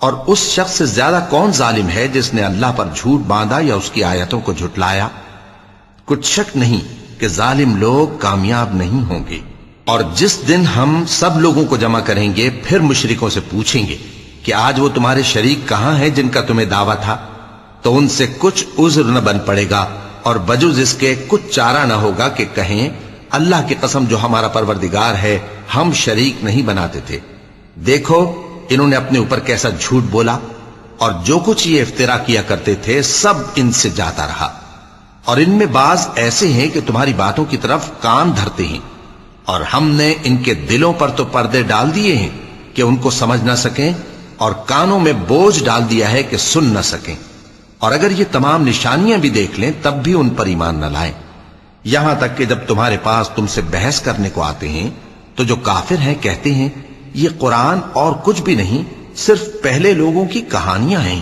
اور اس شخص سے زیادہ کون ظالم ہے جس نے اللہ پر جھوٹ باندھا یا اس کی آیتوں کو جھٹلایا؟ کچھ شک نہیں کہ ظالم لوگ کامیاب نہیں ہوں گے۔ اور جس دن ہم سب لوگوں کو جمع کریں گے پھر مشرکوں سے پوچھیں گے کہ آج وہ تمہارے شریک کہاں ہیں جن کا تمہیں دعویٰ تھا، تو ان سے کچھ عذر نہ بن پڑے گا اور بجز اس کے کچھ چارہ نہ ہوگا کہ کہیں اللہ کی قسم جو ہمارا پروردگار ہے ہم شریک نہیں بناتے تھے۔ دیکھو انہوں نے اپنے اوپر کیسا جھوٹ بولا، اور جو کچھ یہ افترا کیا کرتے تھے سب ان سے جاتا رہا۔ اور ان میں بعض ایسے ہیں کہ تمہاری باتوں کی طرف کان دھرتے ہیں، اور ہم نے ان کے دلوں پر تو پردے ڈال دیے ہیں کہ ان کو سمجھ نہ سکیں، اور کانوں میں بوجھ ڈال دیا ہے کہ سن نہ سکیں، اور اگر یہ تمام نشانیاں بھی دیکھ لیں تب بھی ان پر ایمان نہ لائیں، یہاں تک کہ جب تمہارے پاس تم سے بحث کرنے کو آتے ہیں تو جو کافر ہیں کہتے ہیں یہ قرآن اور کچھ بھی نہیں، صرف پہلے لوگوں کی کہانیاں ہیں۔